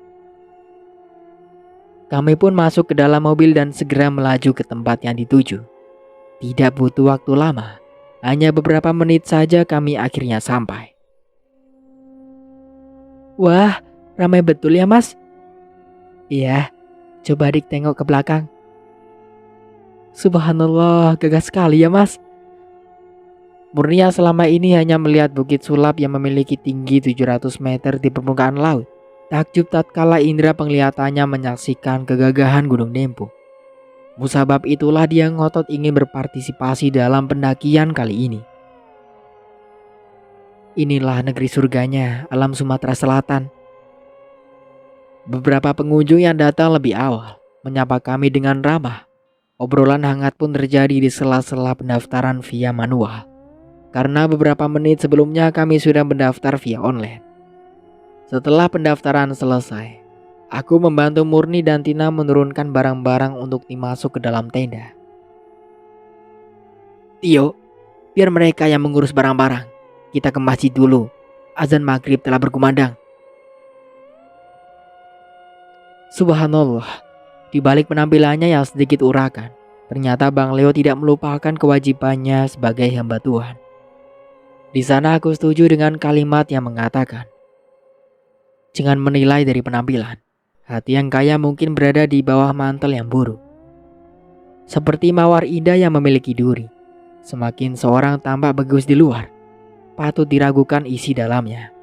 Kami pun masuk ke dalam mobil dan segera melaju ke tempat yang dituju. Tidak butuh waktu lama, hanya beberapa menit saja kami akhirnya sampai. Wah, ramai betul ya mas? Iya, coba Dik tengok ke belakang. Subhanallah, gagah sekali ya mas. Murnia selama ini hanya melihat Bukit Sulap yang memiliki tinggi 700 meter di permukaan laut. Takjub tatkala indera penglihatannya menyaksikan kegagahan Gunung Dempo. Musabab itulah dia ngotot ingin berpartisipasi dalam pendakian kali ini. Inilah negeri surganya alam Sumatera Selatan. Beberapa pengunjung yang datang lebih awal menyapa kami dengan ramah. Obrolan hangat pun terjadi di sela-sela pendaftaran via manual. Karena beberapa menit sebelumnya kami sudah mendaftar via online. Setelah pendaftaran selesai, aku membantu Murni dan Tina menurunkan barang-barang untuk dimasuk ke dalam tenda. Tio, biar mereka yang mengurus barang-barang. Kita ke masjid dulu. Azan maghrib telah berkumandang. Subhanallah, di balik penampilannya yang sedikit urakan, ternyata Bang Leo tidak melupakan kewajibannya sebagai hamba Tuhan. Di sana aku setuju dengan kalimat yang mengatakan, jangan menilai dari penampilan. Hati yang kaya mungkin berada di bawah mantel yang buruk. Seperti mawar indah yang memiliki duri. Semakin seorang tampak bagus di luar, patut diragukan isi dalamnya.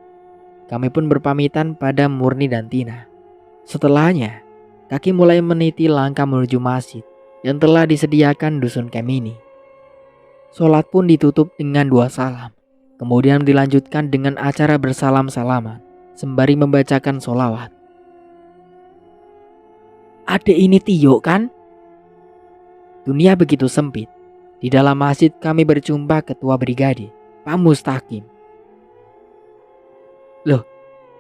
Kami pun berpamitan pada Murni dan Tina. Setelahnya, kaki mulai meniti langkah menuju masjid yang telah disediakan Dusun Camp ini. Sholat pun ditutup dengan 2 salam. Kemudian dilanjutkan dengan acara bersalam-salaman sembari membacakan sholawat. Adek ini Tio kan? Dunia begitu sempit. Di dalam masjid kami berjumpa ketua brigade, Pak Mustaqim. Loh,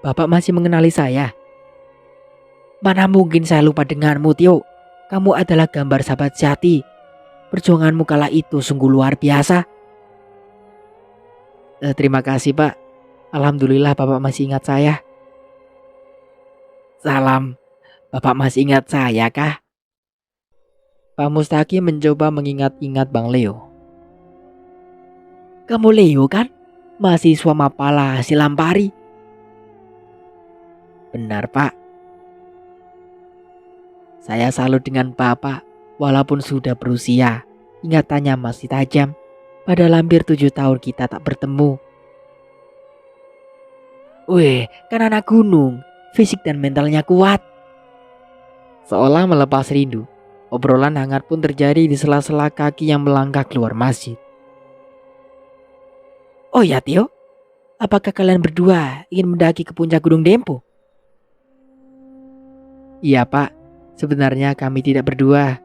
Bapak masih mengenali saya? Mana mungkin saya lupa denganmu Tio. Kamu adalah gambar sahabat sejati. Perjuanganmu kala itu sungguh luar biasa. Terima kasih Pak. Alhamdulillah Bapak masih ingat saya. Salam. Bapak masih ingat saya kah? Pak Mustaqim mencoba mengingat-ingat Bang Leo. Kamu Leo kan? Mahasiswa Mapala hasil Lampari. Benar Pak. Saya salut dengan Bapak. Walaupun sudah berusia, ingatannya masih tajam. Padahal hampir 7 tahun kita tak bertemu. Weh, kan anak gunung. Fisik dan mentalnya kuat. Seolah melepas rindu, obrolan hangat pun terjadi di sela-sela kaki yang melangkah keluar masjid. Oh ya Tio, apakah kalian berdua ingin mendaki ke puncak Gunung Dempo? Iya Pak, sebenarnya kami tidak berdua,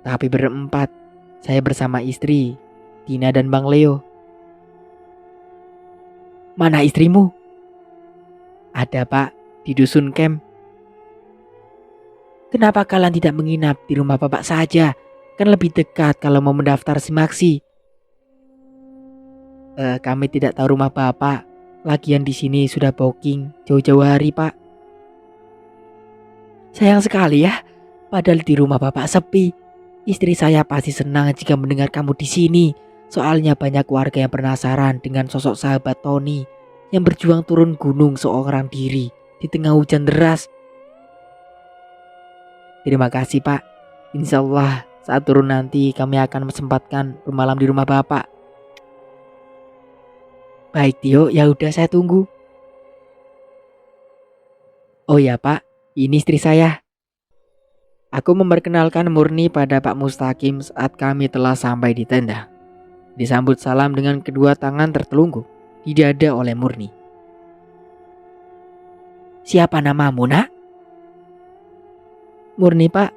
tapi berempat. Saya bersama istri, Tina dan Bang Leo. Mana istrimu? Ada Pak, di dusun camp. Kenapa kalian tidak menginap di rumah Bapak saja? Kan lebih dekat kalau mau mendaftar simaksi. Kami tidak tahu rumah Bapak. Lagian di sini sudah booking jauh-jauh hari Pak. Sayang sekali ya, padahal di rumah Bapak sepi. Istri saya pasti senang jika mendengar kamu di sini. Soalnya banyak warga yang penasaran dengan sosok sahabat Tony yang berjuang turun gunung seorang diri di tengah hujan deras. Terima kasih Pak. Insya Allah saat turun nanti kami akan mesempatkan bermalam di rumah Bapak. Baik Tio, ya udah saya tunggu. Oh ya Pak, ini istri saya. Aku memperkenalkan Murni pada Pak Mustaqim saat kami telah sampai di tenda. Disambut salam dengan kedua tangan tertelungkup di dada oleh Murni. Siapa namamu nak? Murni Pak.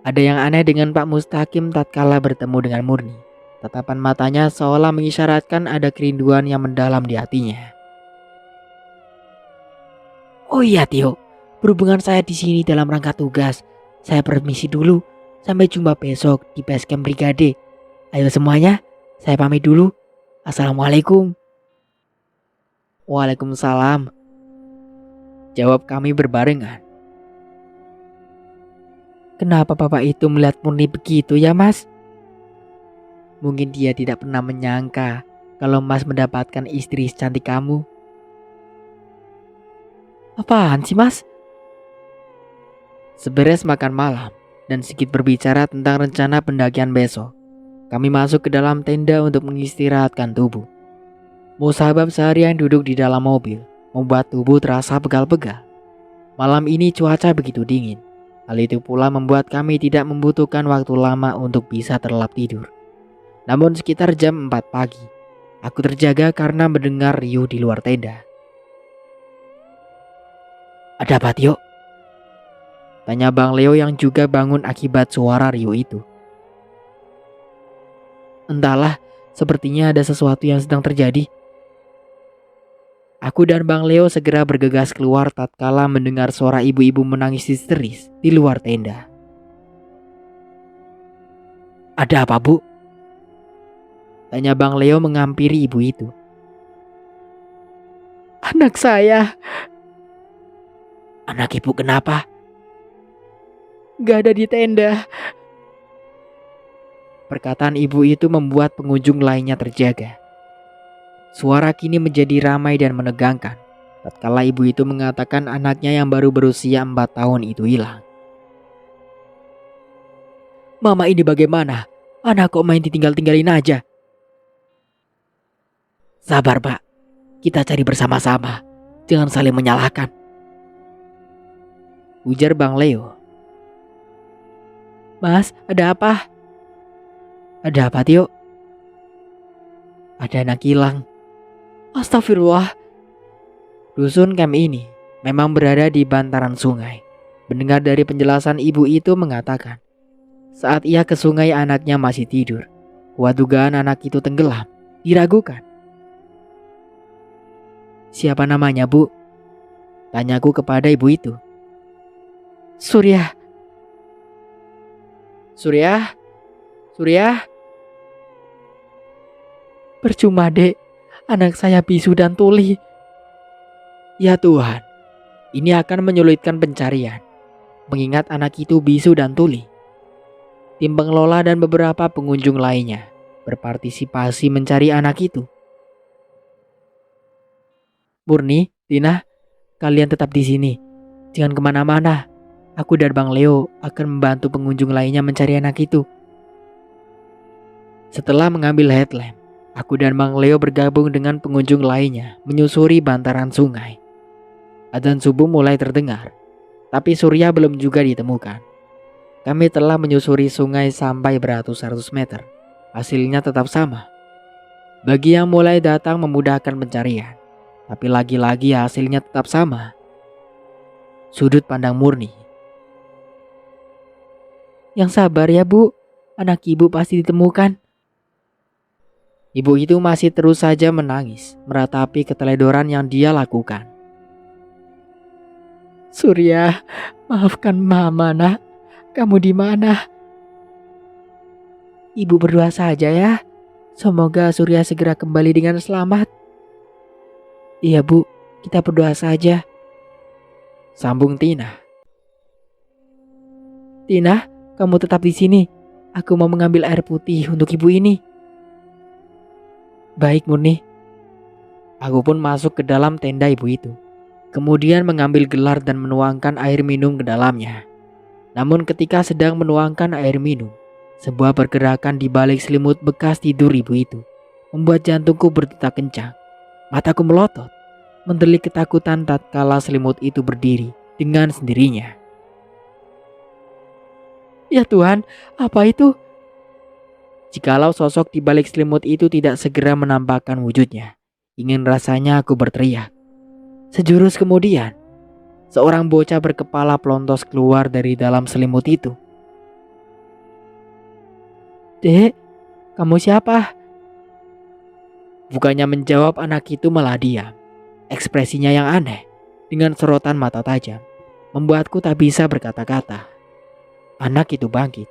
Ada yang aneh dengan Pak Mustaqim tatkala bertemu dengan Murni. Tatapan matanya seolah mengisyaratkan ada kerinduan yang mendalam di hatinya. Oh iya Tio, berhubungan saya di sini dalam rangka tugas. Saya permisi dulu. Sampai jumpa besok di base camp brigade. Ayo semuanya, saya pamit dulu. Assalamualaikum. Waalaikumsalam. Jawab kami berbarengan. Kenapa Bapak itu melihat Murni begitu ya Mas? Mungkin dia tidak pernah menyangka kalau Mas mendapatkan istri secantik kamu. Apaan sih Mas? Seberes makan malam dan sedikit berbicara tentang rencana pendakian besok, kami masuk ke dalam tenda untuk mengistirahatkan tubuh. Musabab seharian duduk di dalam mobil membuat tubuh terasa pegal-pegal. Malam ini cuaca begitu dingin. Hal itu pula membuat kami tidak membutuhkan waktu lama untuk bisa terlelap tidur. Namun sekitar jam 4 pagi, aku terjaga karena mendengar riuh di luar tenda. Ada apa Tio? Tanya Bang Leo yang juga bangun akibat suara riuh itu. Entahlah, sepertinya ada sesuatu yang sedang terjadi. Aku dan Bang Leo segera bergegas keluar tatkala mendengar suara ibu-ibu menangis histeris di luar tenda. Ada apa Bu? Tanya Bang Leo menghampiri ibu itu. Anak saya. Anak ibu kenapa? Gak ada di tenda. Perkataan ibu itu membuat pengunjung lainnya terjaga. Suara kini menjadi ramai dan menegangkan tatkala ibu itu mengatakan anaknya yang baru berusia 4 tahun itu hilang. Mama ini bagaimana? Anak kok main ditinggal-tinggalin aja? Sabar Pak, kita cari bersama-sama. Jangan saling menyalahkan, ujar Bang Leo. Mas, ada apa? Ada apa Tio? Ada anak hilang. Astagfirullah. Dusun kami ini memang berada di bantaran sungai. Mendengar dari penjelasan ibu itu mengatakan, saat ia ke sungai anaknya masih tidur. Kuat dugaan anak itu tenggelam, diragukan. Siapa namanya Bu? Tanyaku kepada ibu itu. Surya. Surya? Surya? Percuma dek, anak saya bisu dan tuli. Ya Tuhan, ini akan menyulitkan pencarian, mengingat anak itu bisu dan tuli. Tim pengelola dan beberapa pengunjung lainnya berpartisipasi mencari anak itu. Murni, Tina, kalian tetap di sini. Jangan kemana-mana. Aku dan Bang Leo akan membantu pengunjung lainnya mencari anak itu. Setelah mengambil headlamp, aku dan Bang Leo bergabung dengan pengunjung lainnya menyusuri bantaran sungai. Adzan subuh mulai terdengar, tapi Surya belum juga ditemukan. Kami telah menyusuri sungai sampai beratus-ratus meter. Hasilnya tetap sama. Bagi yang mulai datang memudahkan pencarian, tapi lagi-lagi hasilnya tetap sama. Sudut pandang Murni. Yang sabar ya Bu, anak ibu pasti ditemukan. Ibu itu masih terus saja menangis, meratapi keteledoran yang dia lakukan. Surya, maafkan Mama nak, kamu di mana? Ibu berdoa saja ya, semoga Surya segera kembali dengan selamat. Iya Bu, kita berdoa saja. Sambung Tina. Tina, kamu tetap di sini. Aku mau mengambil air putih untuk ibu ini. Baik Murni. Aku pun masuk ke dalam tenda ibu itu. Kemudian mengambil gelar dan menuangkan air minum ke dalamnya. Namun ketika sedang menuangkan air minum, sebuah pergerakan di balik selimut bekas tidur ibu itu membuat jantungku berdetak kencang. Mataku melotot, mendelik ketakutan tatkala selimut itu berdiri dengan sendirinya. Ya Tuhan, apa itu? Jikalau sosok di balik selimut itu tidak segera menampakkan wujudnya, ingin rasanya aku berteriak. Sejurus kemudian, seorang bocah berkepala pelontos keluar dari dalam selimut itu. Dek, kamu siapa? Bukannya menjawab, anak itu malah diam. Ekspresinya yang aneh, dengan sorotan mata tajam, membuatku tak bisa berkata-kata. Anak itu bangkit.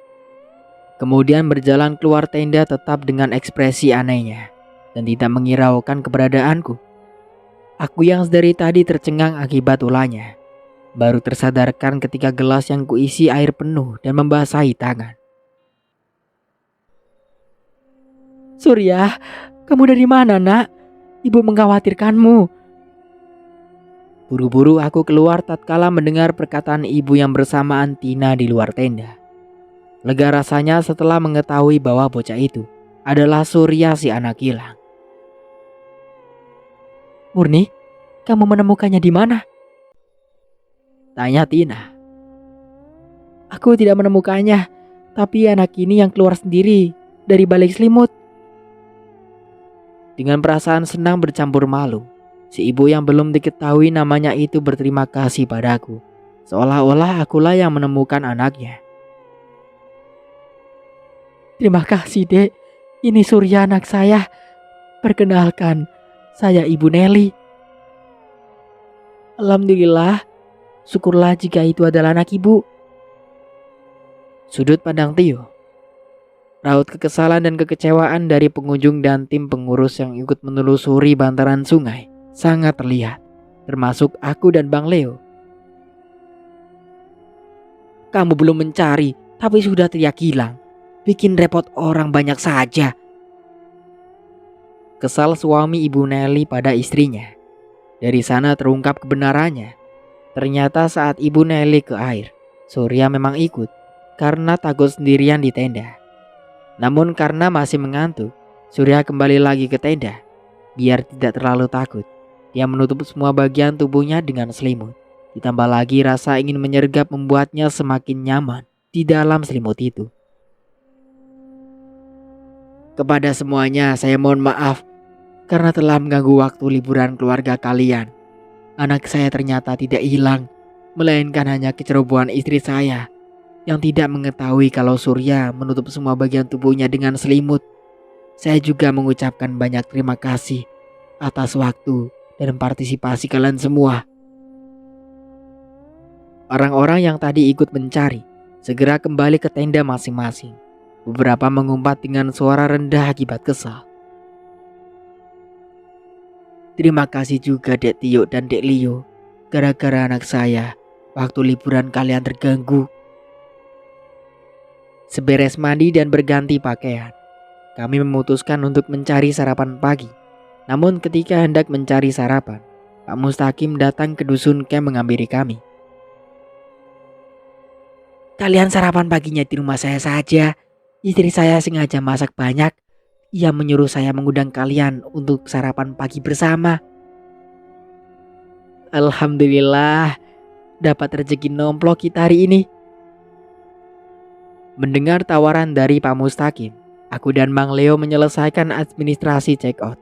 Kemudian berjalan keluar tenda tetap dengan ekspresi anehnya dan tidak menghiraukan keberadaanku. Aku yang dari tadi tercengang akibat ulahnya, baru tersadarkan ketika gelas yang kuisi air penuh dan membasahi tangan. Surya, kamu dari mana nak? Ibu mengkhawatirkanmu. Buru-buru aku keluar tatkala mendengar perkataan ibu yang bersamaan Tina di luar tenda. Lega rasanya setelah mengetahui bahwa bocah itu adalah Surya si anak hilang. Murni, kamu menemukannya di mana? Tanya Tina. Aku tidak menemukannya, tapi anak ini yang keluar sendiri dari balik selimut. Dengan perasaan senang bercampur malu, si ibu yang belum diketahui namanya itu berterima kasih padaku, seolah-olah akulah yang menemukan anaknya. Terima kasih dek, ini Surya anak saya. Perkenalkan, saya Ibu Nelly. Alhamdulillah, syukurlah jika itu adalah anak ibu. Sudut pandang Tio. Raut kekesalan dan kekecewaan dari pengunjung dan tim pengurus yang ikut menelusuri bantaran sungai sangat terlihat, termasuk aku dan Bang Leo. Kamu belum mencari, tapi sudah teriak hilang. Bikin repot orang banyak saja. Kesal suami Ibu Nelly pada istrinya. Dari sana terungkap kebenarannya. Ternyata saat Ibu Nelly ke air, Surya memang ikut karena takut sendirian di tenda. Namun karena masih mengantuk, Surya kembali lagi ke tenda. Biar tidak terlalu takut, dia menutup semua bagian tubuhnya dengan selimut. Ditambah lagi rasa ingin menyergap membuatnya semakin nyaman di dalam selimut itu. Kepada semuanya saya mohon maaf karena telah mengganggu waktu liburan keluarga kalian. Anak saya ternyata tidak hilang, melainkan hanya kecerobohan istri saya yang tidak mengetahui kalau Surya menutup semua bagian tubuhnya dengan selimut. Saya juga mengucapkan banyak terima kasih atas waktu dan partisipasi kalian semua. Orang-orang yang tadi ikut mencari segera kembali ke tenda masing-masing. Beberapa mengumpat dengan suara rendah akibat kesal. Terima kasih juga Dek Tio dan Dek Leo. Gara-gara anak saya, waktu liburan kalian terganggu. Seberes mandi dan berganti pakaian, kami memutuskan untuk mencari sarapan pagi. Namun ketika hendak mencari sarapan, Pak Mustaqim datang ke dusun camp menghampiri kami. "Kalian sarapan paginya di rumah saya saja. Istri saya sengaja masak banyak. Ia menyuruh saya mengundang kalian untuk sarapan pagi bersama." "Alhamdulillah, dapat rezeki nomplok kita hari ini." Mendengar tawaran dari Pak Mustaqim, aku dan Bang Leo menyelesaikan administrasi check out.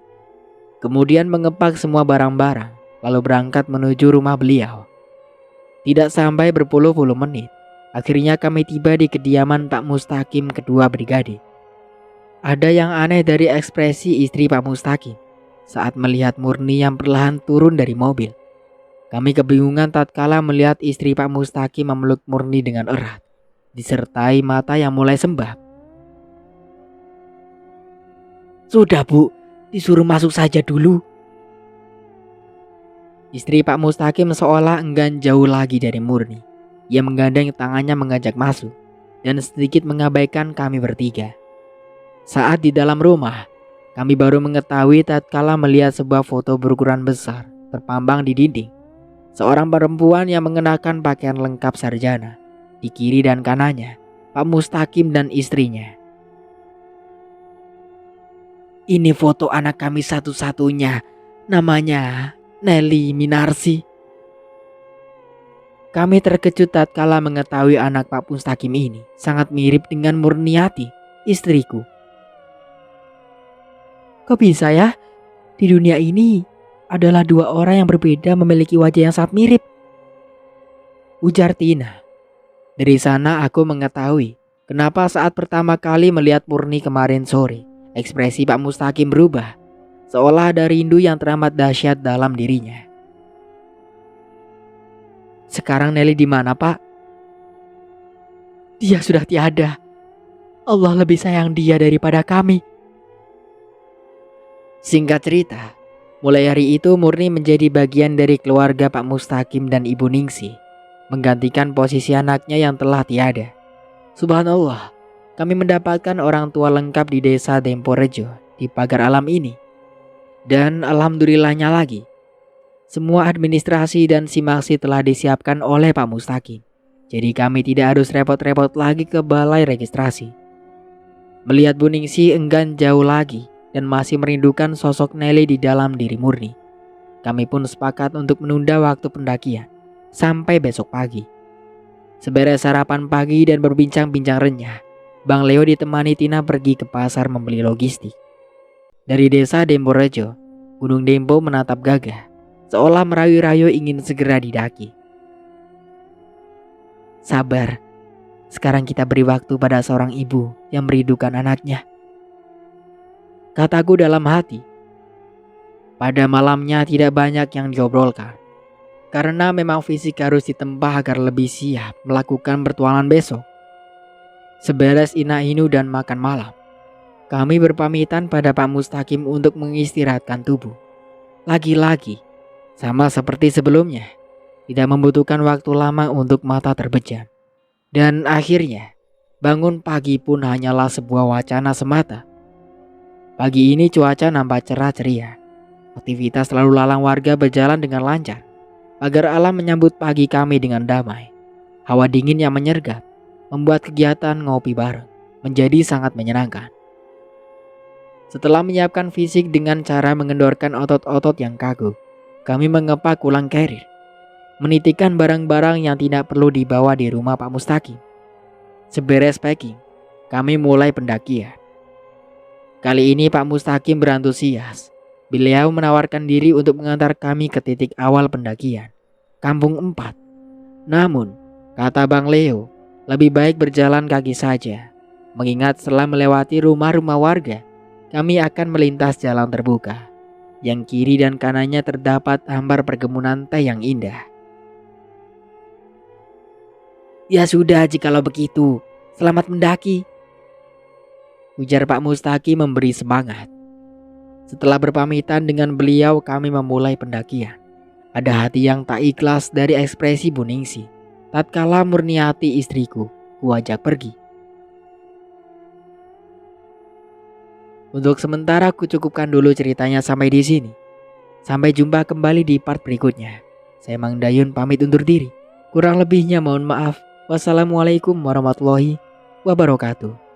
Kemudian mengepak semua barang-barang, lalu berangkat menuju rumah beliau. Tidak sampai berpuluh-puluh menit, akhirnya kami tiba di kediaman Pak Mustaqim kedua brigade. Ada yang aneh dari ekspresi istri Pak Mustaqim saat melihat Murni yang perlahan turun dari mobil. Kami kebingungan tatkala melihat istri Pak Mustaqim memeluk Murni dengan erat, disertai mata yang mulai sembab. "Sudah Bu, disuruh masuk saja dulu." Istri Pak Mustaqim seolah enggan jauh lagi dari Murni. Ia menggandeng tangannya mengajak masuk dan sedikit mengabaikan kami bertiga. Saat di dalam rumah, kami baru mengetahui tatkala melihat sebuah foto berukuran besar terpampang di dinding. Seorang perempuan yang mengenakan pakaian lengkap sarjana. Di kiri dan kanannya, Pak Mustaqim dan istrinya. "Ini foto anak kami satu-satunya. Namanya Nelly Minarsi." Kami terkejut tatkala mengetahui anak Pak Mustaqim ini sangat mirip dengan Murniati, istriku. "Kok bisa ya? Di dunia ini adalah dua orang yang berbeda memiliki wajah yang sangat mirip," ujar Tina. Dari sana aku mengetahui kenapa saat pertama kali melihat Murni kemarin sore, ekspresi Pak Mustaqim berubah, seolah ada rindu yang teramat dahsyat dalam dirinya. "Sekarang Nelly di mana, Pak?" "Dia sudah tiada. Allah lebih sayang dia daripada kami." Singkat cerita, mulai hari itu Murni menjadi bagian dari keluarga Pak Mustaqim dan Ibu Ningsih, menggantikan posisi anaknya yang telah tiada. Subhanallah, kami mendapatkan orang tua lengkap di desa Demporejo di pagar alam ini. Dan alhamdulillahnya lagi, semua administrasi dan simaksi telah disiapkan oleh Pak Mustaqim. Jadi kami tidak harus repot-repot lagi ke balai registrasi. Melihat Bu Ningsih enggan jauh lagi dan masih merindukan sosok Nelly di dalam diri Murni, kami pun sepakat untuk menunda waktu pendakian sampai besok pagi. Seberes sarapan pagi dan berbincang-bincang renyah, Bang Leo ditemani Tina pergi ke pasar membeli logistik. Dari desa Demporejo, Gunung Dempo menatap gagah, seolah merayu-rayu ingin segera didaki. "Sabar, sekarang kita beri waktu pada seorang ibu yang merindukan anaknya," kataku dalam hati. Pada malamnya tidak banyak yang diobrolkan, karena memang fisik harus ditempa agar lebih siap melakukan pertualangan besok. Seberes ina-inu dan makan malam, kami berpamitan pada Pak Mustaqim untuk mengistirahatkan tubuh. Lagi-lagi, sama seperti sebelumnya, tidak membutuhkan waktu lama untuk mata terbejam. Dan akhirnya, bangun pagi pun hanyalah sebuah wacana semata. Pagi ini cuaca nampak cerah ceria. Aktivitas lalu lalang warga berjalan dengan lancar. Pagar alam menyambut pagi kami dengan damai. Hawa dingin yang menyergap membuat kegiatan ngopi bareng menjadi sangat menyenangkan. Setelah menyiapkan fisik dengan cara mengendorkan otot-otot yang kaku, kami mengepak ulang carrier, menitikan barang-barang yang tidak perlu dibawa di rumah Pak Mustaqim. Seberes packing, kami mulai pendakian. Kali ini Pak Mustaqim berantusias. Beliau menawarkan diri untuk mengantar kami ke titik awal pendakian, Kampung 4. Namun, kata Bang Leo, lebih baik berjalan kaki saja, mengingat setelah melewati rumah-rumah warga, kami akan melintas jalan terbuka. Yang kiri dan kanannya terdapat hambar perkebunan teh yang indah. "Ya sudah, jikalau begitu, selamat mendaki," ujar Pak Mustaqim memberi semangat. Setelah berpamitan dengan beliau, kami memulai pendakian. Ada hati yang tak ikhlas dari ekspresi Bu Ningsih tatkala Murniati istriku kuajak pergi. Untuk sementara aku cukupkan dulu ceritanya sampai di sini. Sampai jumpa kembali di part berikutnya. Saya Mang Dayun pamit undur diri. Kurang lebihnya mohon maaf. Wassalamualaikum warahmatullahi wabarakatuh.